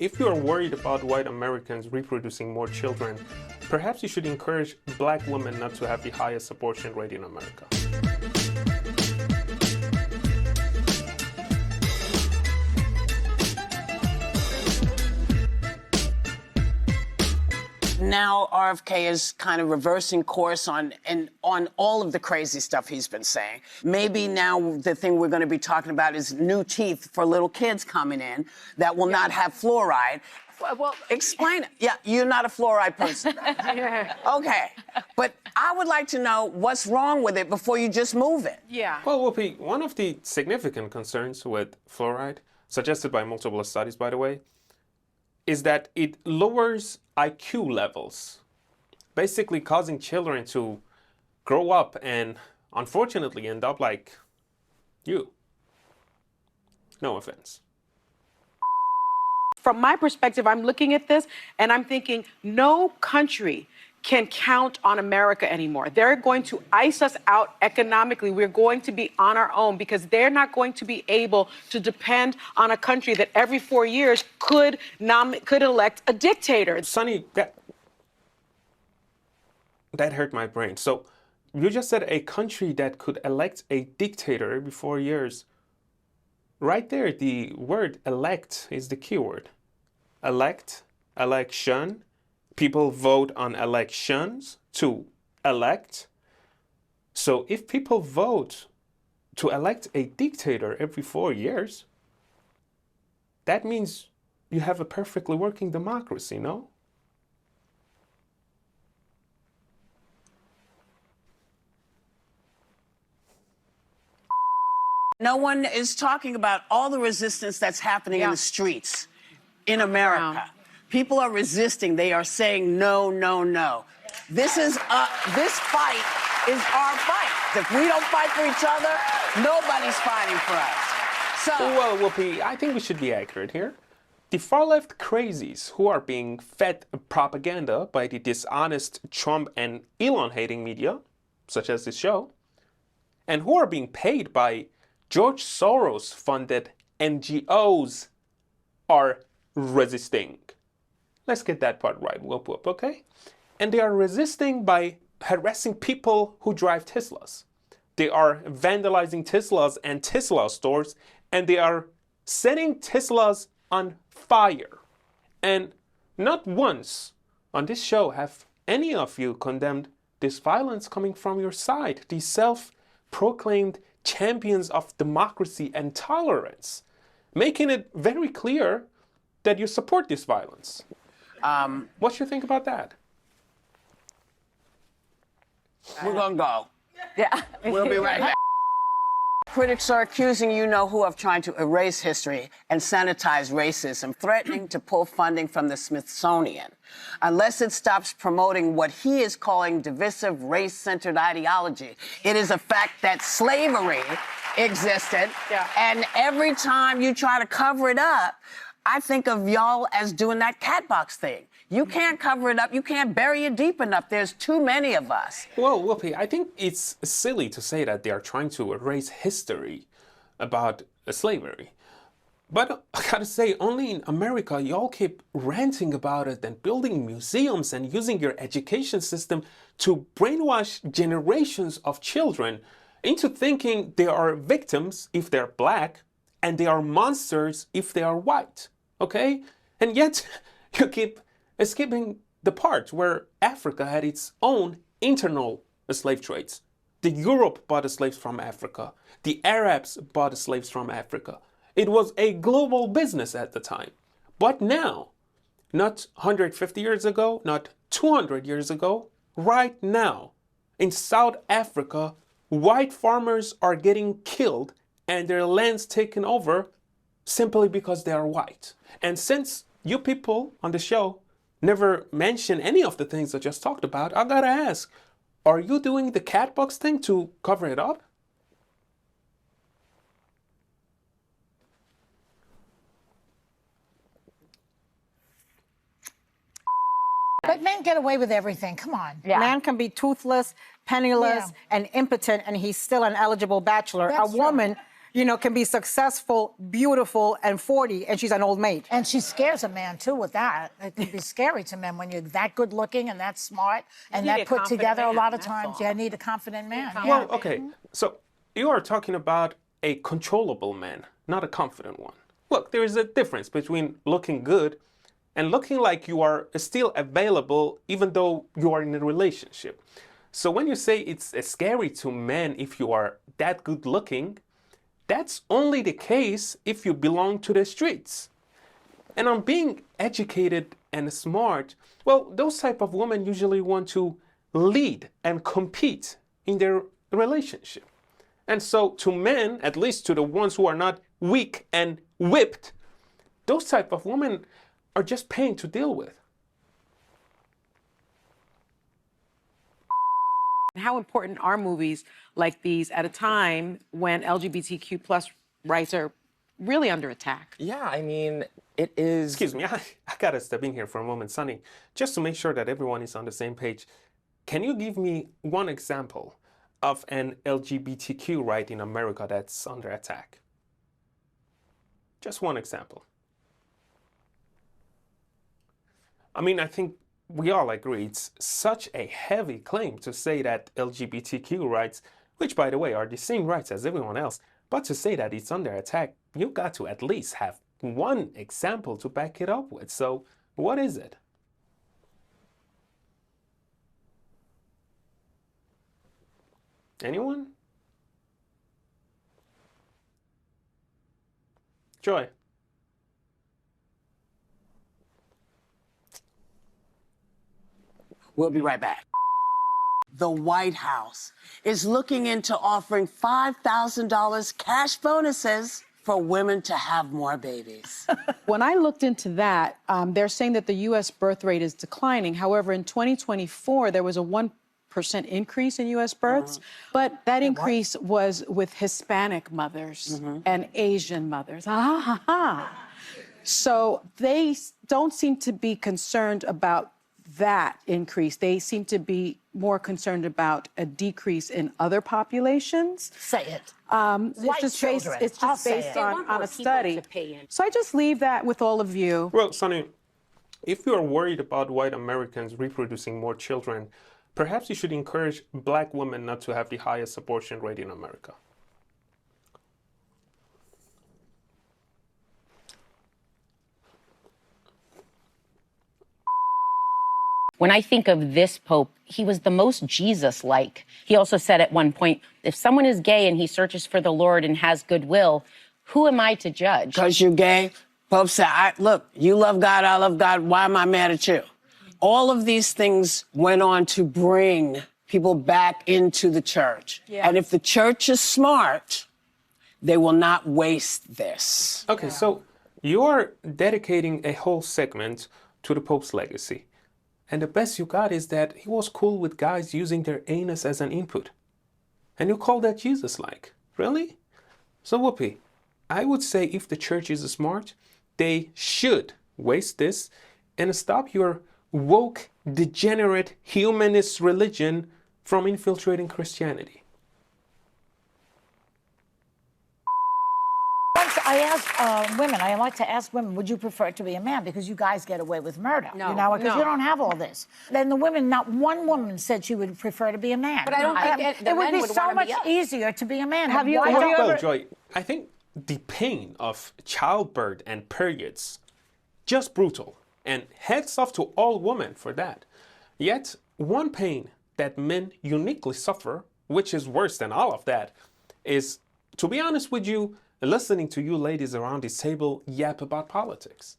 If you are worried about white Americans reproducing more children, perhaps you should encourage black women not to have the highest abortion rate in America. Now RFK is kind of reversing course on all of the crazy stuff he's been saying. Maybe now the thing we're going to be talking about is new teeth for little kids coming in that will not have fluoride. Well, explain it. Yeah, you're not a fluoride person. Okay, but I would like to know what's wrong with it before you just move it. Yeah. Well, Whoopi, one of the significant concerns with fluoride, suggested by multiple studies, by the way, is that it lowers IQ levels, basically causing children to grow up and unfortunately end up like you. No offense. From my perspective, I'm looking at this and I'm thinking no country can count on America anymore. They're going to ice us out economically. We're going to be on our own because they're not going to be able to depend on a country that every 4 years could elect a dictator. Sonny, that hurt my brain. So you just said a country that could elect a dictator every 4 years. Right there, the word elect is the key word. Elect, election. People vote on elections to elect. So if people vote to elect a dictator every 4 years, that means you have a perfectly working democracy, no? No one is talking about all the resistance that's happening in the streets in America. People are resisting. They are saying no, no, no. This fight is our fight. If we don't fight for each other, nobody's fighting for us. So, well, Whoopi, I think we should be accurate here. The far-left crazies who are being fed propaganda by the dishonest Trump and Elon-hating media, such as this show, and who are being paid by George Soros-funded NGOs are resisting. Let's get that part right, whoop whoop, okay? And they are resisting by harassing people who drive Teslas. They are vandalizing Teslas and Tesla stores, and they are setting Teslas on fire. And not once on this show have any of you condemned this violence coming from your side, the self-proclaimed champions of democracy and tolerance, making it very clear that you support this violence. What do you think about that? we're gonna go. Yeah. We'll be right back. Critics are accusing you-know-who of trying to erase history and sanitize racism, threatening to pull funding from the Smithsonian unless it stops promoting what he is calling divisive, race-centered ideology. It is a fact that slavery existed, and every time you try to cover it up, I think of y'all as doing that cat box thing. You can't cover it up. You can't bury it deep enough. There's too many of us. Well, Whoopi, I think it's silly to say that they are trying to erase history about slavery. But I gotta say, only in America, y'all keep ranting about it and building museums and using your education system to brainwash generations of children into thinking they are victims if they're black and they are monsters if they are white, okay? And yet, you keep skipping the part where Africa had its own internal slave trades. The Europe bought the slaves from Africa. The Arabs bought the slaves from Africa. It was a global business at the time. But now, not 150 years ago, not 200 years ago, right now, in South Africa, white farmers are getting killed and their lands taken over simply because they are white. And since you people on the show never mention any of the things I just talked about, I gotta ask, are you doing the cat box thing to cover it up? But men get away with everything. Come on. Man can be toothless, penniless, and impotent, and he's still an eligible bachelor. That's A woman can be successful, beautiful, and 40, and she's an old maid. And she scares a man, too, with that. It can be scary to men when you're that good looking and that smart and need that a put together. confident A lot man, of times, that's all. you need a confident man. Yeah. Well, okay, so you are talking about a controllable man, not a confident one. Look, there is a difference between looking good and looking like you are still available even though you are in a relationship. So when you say it's scary to men if you are that good looking, that's only the case if you belong to the streets. And on being educated and smart, well, those type of women usually want to lead and compete in their relationship. And so to men, at least to the ones who are not weak and whipped, those type of women are just pain to deal with. How important are movies like these at a time when LGBTQ plus rights are really under attack? Yeah, I mean, it is... Excuse me, I gotta step in here for a moment, Sonny, just to make sure that everyone is on the same page. Can you give me one example of an LGBTQ right in America that's under attack? Just one example. I mean, I think we all agree it's such a heavy claim to say that LGBTQ rights, which by the way are the same rights as everyone else, but to say that it's under attack, you've got to at least have one example to back it up with. So what is it? Anyone? Joy. We'll be right back. The White House is looking into offering $5,000 cash bonuses for women to have more babies. When I looked into that, they're saying that the U.S. birth rate is declining. However, in 2024, there was a 1% increase in U.S. births, but that increase was with Hispanic mothers and Asian mothers. So they don't seem to be concerned about that increase. They seem to be more concerned about a decrease in other populations. Say it. It's just based, it's I'll just say based it. on a study. So I just leave that with all of you. Well, Sonny, if you are worried about white Americans reproducing more children, perhaps you should encourage black women not to have the highest abortion rate in America. When I think of this Pope, he was the most Jesus-like. He also said at one point, if someone is gay and he searches for the Lord and has goodwill, who am I to judge? Because you're gay, Pope said, look, you love God, I love God, why am I mad at you? All of these things went on to bring people back into the church. Yeah. And if the church is smart, they will not waste this. Okay, so you're dedicating a whole segment to the Pope's legacy. And the best you got is that he was cool with guys using their anus as an input. And you call that Jesus-like? Really? So Whoopi, I would say if the church is smart, they should waste this and stop your woke, degenerate, humanist religion from infiltrating Christianity. I ask women, I like to ask women, would you prefer it to be a man? Because you guys get away with murder. No, because you don't have all this. Then the women, not one woman said she would prefer to be a man. But I don't think it would be so much easier to be a man. Have you Well, ever... Joy, I think the pain of childbirth and periods, just brutal. And heads off to all women for that. Yet, one pain that men uniquely suffer, which is worse than all of that, is, to be honest with you, listening to you ladies around this table yap about politics.